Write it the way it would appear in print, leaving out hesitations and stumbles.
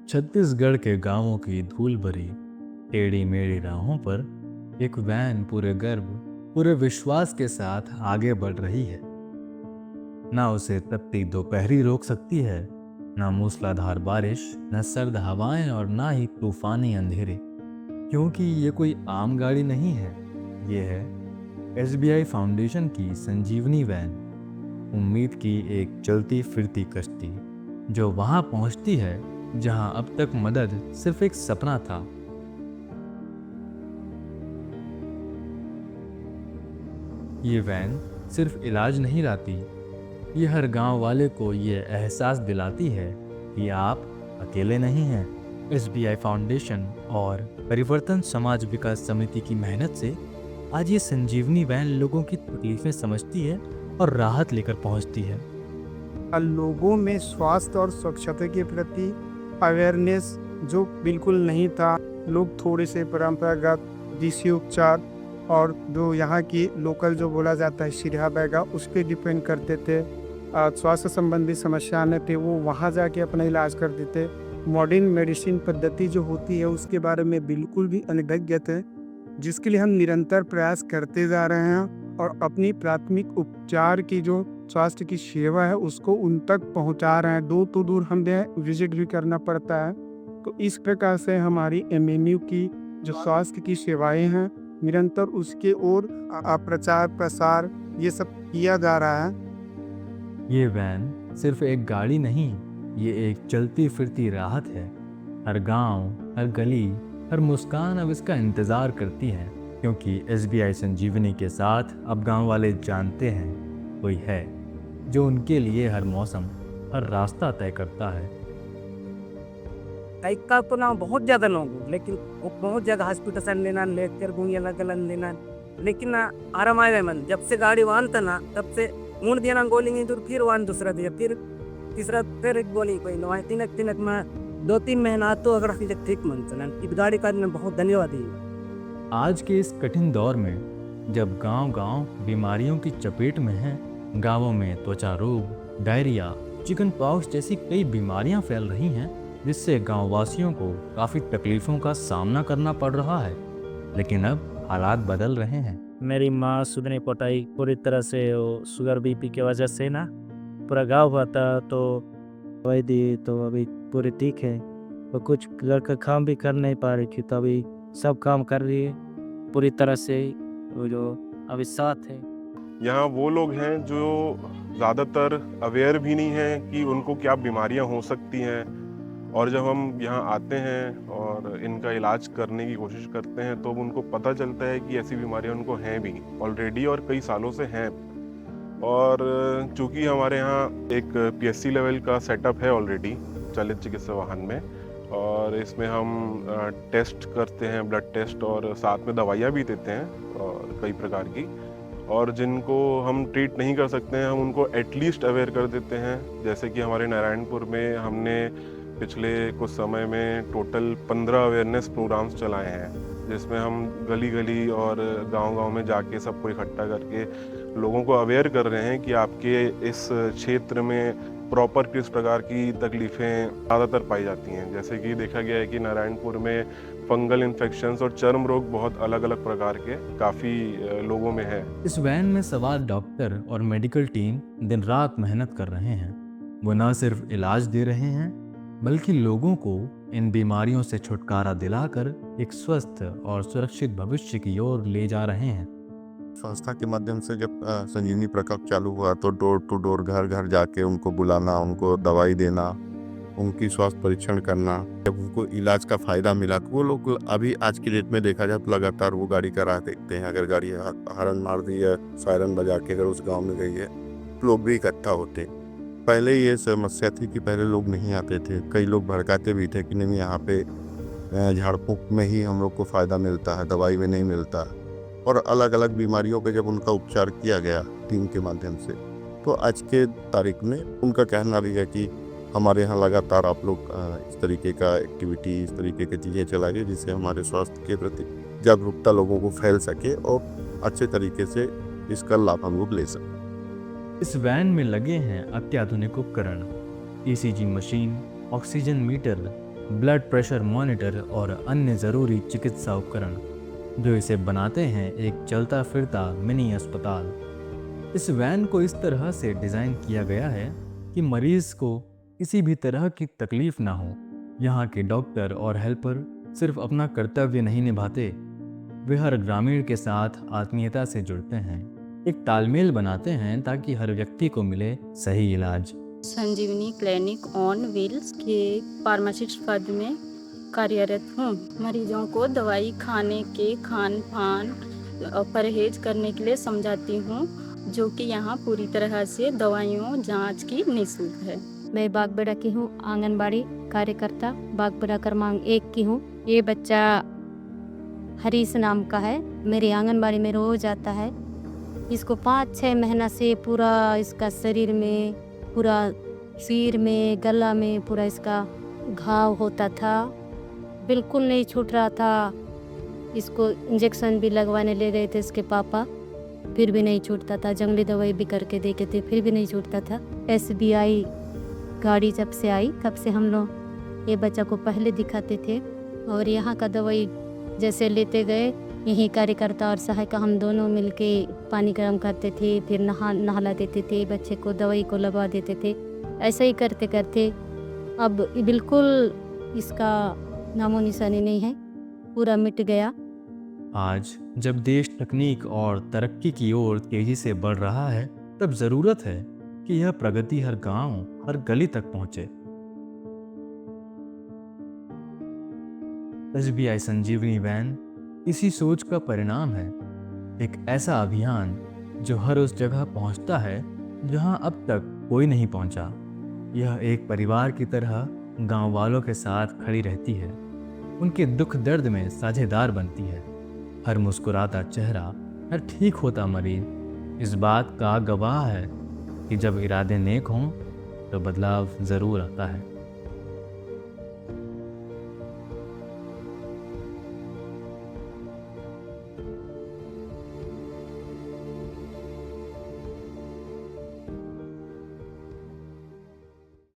छत्तीसगढ़ के गांवों की धूल भरी टेढ़ी मेढ़ी राहों पर एक वैन पूरे गर्व पूरे विश्वास के साथ आगे बढ़ रही है। ना उसे तपती दोपहरी रोक सकती है, ना मूसलाधार बारिश, न सर्द हवाएं और ना ही तूफानी अंधेरे, क्योंकि ये कोई आम गाड़ी नहीं है। ये है एसबीआई फाउंडेशन की संजीवनी वैन, उम्मीद की एक चलती फिरती कश्ती जो वहां पहुंचती है जहां अब तक मदद सिर्फ एक सपना था। ये वैन सिर्फ इलाज नहीं लाती, ये हर गांव वाले को ये एहसास दिलाती है कि आप अकेले नहीं हैं। एसबीआई फाउंडेशन और परिवर्तन समाज विकास समिति की मेहनत से आज ये संजीवनी वैन लोगों की तकलीफें समझती है और राहत लेकर पहुंचती है। लोगों में स्वास्थ्य और स्वच्छता के प्रति अवेयरनेस जो बिल्कुल नहीं था। लोग थोड़े से परंपरागत देसी उपचार और जो यहाँ की लोकल जो बोला जाता है सिरहा बैगा उस पर डिपेंड करते थे। स्वास्थ्य संबंधी समस्या आने थे वो वहाँ जाके अपना इलाज कर देते। मॉडर्न मेडिसिन पद्धति जो होती है उसके बारे में बिल्कुल भी अनभिज्ञ थे, जिसके लिए हम निरंतर प्रयास करते जा रहे हैं और अपनी प्राथमिक उपचार की जो स्वास्थ्य की सेवा है उसको उन तक पहुंचा रहे हैं। दूर तो दूर हमें विजिट भी करना पड़ता है। तो इस प्रकार से हमारी एमएनयू की जो स्वास्थ्य की सेवाएं हैं निरंतर उसके ओर प्रचार प्रसार ये सब किया जा रहा है। ये वैन सिर्फ एक गाड़ी नहीं, ये एक चलती फिरती राहत है। हर गांव, हर गली, हर मुस्कान अब इसका इंतज़ार करती है, क्योंकि एसबीआई संजीवनी के साथ अब गांव वाले जानते हैं कोई है जो उनके लिए हर मौसम, हर रास्ता तय करता है। कई का तो ना बहुत ज़्यादा लोग हो, लेकिन वो बहुत ज़्यादा हॉस्पिटल से लेना लेकर घूम अलग अलग लेना, लेकिन ना आराम आए मन जब से गाड़ी वाहन था ना तब से मूड दिया ना गोली दूर फिर वाहन दूसरा दिया फिर तीसरा फिर एक गोली कोई नवा तीनक तीनक में 2-3 महीना तो अगर ठीक मन चला इस गाड़ी का मैं बहुत धन्यवाद ही। आज के इस कठिन दौर में जब गांव-गांव बीमारियों की चपेट में हैं, गांवों में त्वचा रोग, डायरिया, चिकन पॉक्स जैसी कई बीमारियां फैल रही हैं, जिससे गांववासियों को काफ़ी तकलीफ़ों का सामना करना पड़ रहा है, लेकिन अब हालात बदल रहे हैं। मेरी माँ सुधनी पटाई पूरी तरह से वो शुगर बीपी की वजह से ना पूरा गाँव हुआ था, तो दवाई दी तो अभी पूरी ठीक है। वो कुछ घर का काम भी कर नहीं पा रही थी, तो अभी सब काम कर रही है पूरी तरह से। वो जो अभी साथ है यहाँ वो लोग हैं जो ज़्यादातर अवेयर भी नहीं हैं कि उनको क्या बीमारियां हो सकती हैं, और जब हम यहाँ आते हैं और इनका इलाज करने की कोशिश करते हैं तो उनको पता चलता है कि ऐसी बीमारियां उनको हैं भी ऑलरेडी और कई सालों से हैं। और चूँकि हमारे यहाँ एक पीएससी लेवल का सेटअप है ऑलरेडी चलित चिकित्सा वाहन में, और इसमें हम टेस्ट करते हैं, ब्लड टेस्ट, और साथ में दवाइयाँ भी देते हैं और कई प्रकार की। और जिनको हम ट्रीट नहीं कर सकते हैं हम उनको एटलीस्ट अवेयर कर देते हैं। जैसे कि हमारे नारायणपुर में हमने पिछले कुछ समय में टोटल 15 अवेयरनेस प्रोग्राम्स चलाए हैं, जिसमें हम गली गली और गांव-गांव में जाके सबको इकट्ठा करके लोगों को अवेयर कर रहे हैं कि आपके इस क्षेत्र में प्रॉपर किस प्रकार की तकलीफ़ें ज़्यादातर पाई जाती हैं। जैसे कि देखा गया है कि नारायणपुर में फंगल इन्फेक्शंस और चर्म रोग बहुत अलग अलग प्रकार के काफ़ी लोगों में है। इस वैन में सवार डॉक्टर और मेडिकल टीम दिन रात मेहनत कर रहे हैं। वो न सिर्फ इलाज दे रहे हैं, बल्कि लोगों को इन बीमारियों से छुटकारा दिलाकर एक स्वस्थ और सुरक्षित भविष्य की ओर ले जा रहे हैं। संस्था के माध्यम से जब संजीवनी प्रकल्प चालू हुआ तो डोर टू डोर घर घर जाके उनको बुलाना, उनको दवाई देना, उनकी स्वास्थ्य परीक्षण करना, जब उनको इलाज का फायदा मिला वो लोग अभी आज की डेट में देखा जाए तो लगातार वो गाड़ी का राह देखते हैं। अगर गाड़ी हॉर्न मार दी है, सायरन बजा के अगर उस गांव में गई है, लोग भी इकट्ठा होते। पहले ये समस्या थी कि पहले लोग नहीं आते थे, कई लोग भड़काते भी थे कि नहीं यहाँ पे झाड़ फूँक में ही हम लोग को फ़ायदा मिलता है, दवाई में नहीं मिलता। और अलग अलग बीमारियों पे जब उनका उपचार किया गया टीम के माध्यम से, तो आज के तारीख में उनका कहना भी है कि हमारे यहाँ लगातार आप लोग इस तरीके का एक्टिविटी, इस तरीके की चीज़ें चलाइए जिससे हमारे स्वास्थ्य के प्रति जागरूकता लोगों को फैल सके और अच्छे तरीके से इसका लाभ हम लोग ले सकें। इस वैन में लगे हैं अत्याधुनिक उपकरण, ECG machine, oxygen meter, blood pressure monitor और अन्य ज़रूरी चिकित्सा उपकरण, जो इसे बनाते हैं एक चलता फिरता मिनी अस्पताल। इस वैन को इस तरह से डिज़ाइन किया गया है कि मरीज़ को किसी भी तरह की तकलीफ़ ना हो। यहाँ के डॉक्टर और हेल्पर सिर्फ अपना कर्तव्य नहीं निभाते, वे हर ग्रामीण के साथ आत्मीयता से जुड़ते हैं, एक तालमेल बनाते हैं ताकि हर व्यक्ति को मिले सही इलाज। संजीवनी क्लिनिक ऑन व्हील्स के फार्मासिस्ट पद में कार्यरत हूँ। मरीजों को दवाई खाने के खान पान परहेज करने के लिए समझाती हूँ, जो कि यहाँ पूरी तरह से दवाइयों जांच की निःशुल्क है। मैं बागबेड़ा की हूँ, आंगनबाड़ी कार्यकर्ता बागबेड़ा क्रमांक 1 की हूँ। ये बच्चा हरीश नाम का है, मेरी आंगनबाड़ी में रोज आता है। इसको 5-6 महीना से पूरा इसका शरीर में, पूरा सिर में, गला में पूरा इसका घाव होता था, बिल्कुल नहीं छूट रहा था। इसको इंजेक्शन भी लगवाने ले गए थे इसके पापा, फिर भी नहीं छूटता था। जंगली दवाई भी करके देखे थे, फिर भी नहीं छूटता था। SBI गाड़ी जब से आई तब से हम लोग ये बच्चा को पहले दिखाते थे, और यहाँ का दवाई जैसे लेते गए, यही कार्यकर्ता और सहायिका हम दोनों मिलके पानी गर्म करते थे, फिर नहला देते थे, बच्चे को दवाई को लगा देते थे। ऐसा ही करते करते अब बिल्कुल इसका नामो निशानी नहीं है, पूरा मिट गया। आज जब देश तकनीक और तरक्की की ओर तेजी से बढ़ रहा है, तब ज़रूरत है कि यह प्रगति हर गांव, हर गली तक पहुंचे। SBI संजीवनी वैन इसी सोच का परिणाम है, एक ऐसा अभियान जो हर उस जगह पहुंचता है जहां अब तक कोई नहीं पहुंचा। यह एक परिवार की तरह गांव वालों के साथ खड़ी रहती है, उनके दुख दर्द में साझेदार बनती है। हर मुस्कुराता चेहरा, हर ठीक होता मरीज इस बात का गवाह है कि जब इरादे नेक हों तो बदलाव ज़रूर आता है।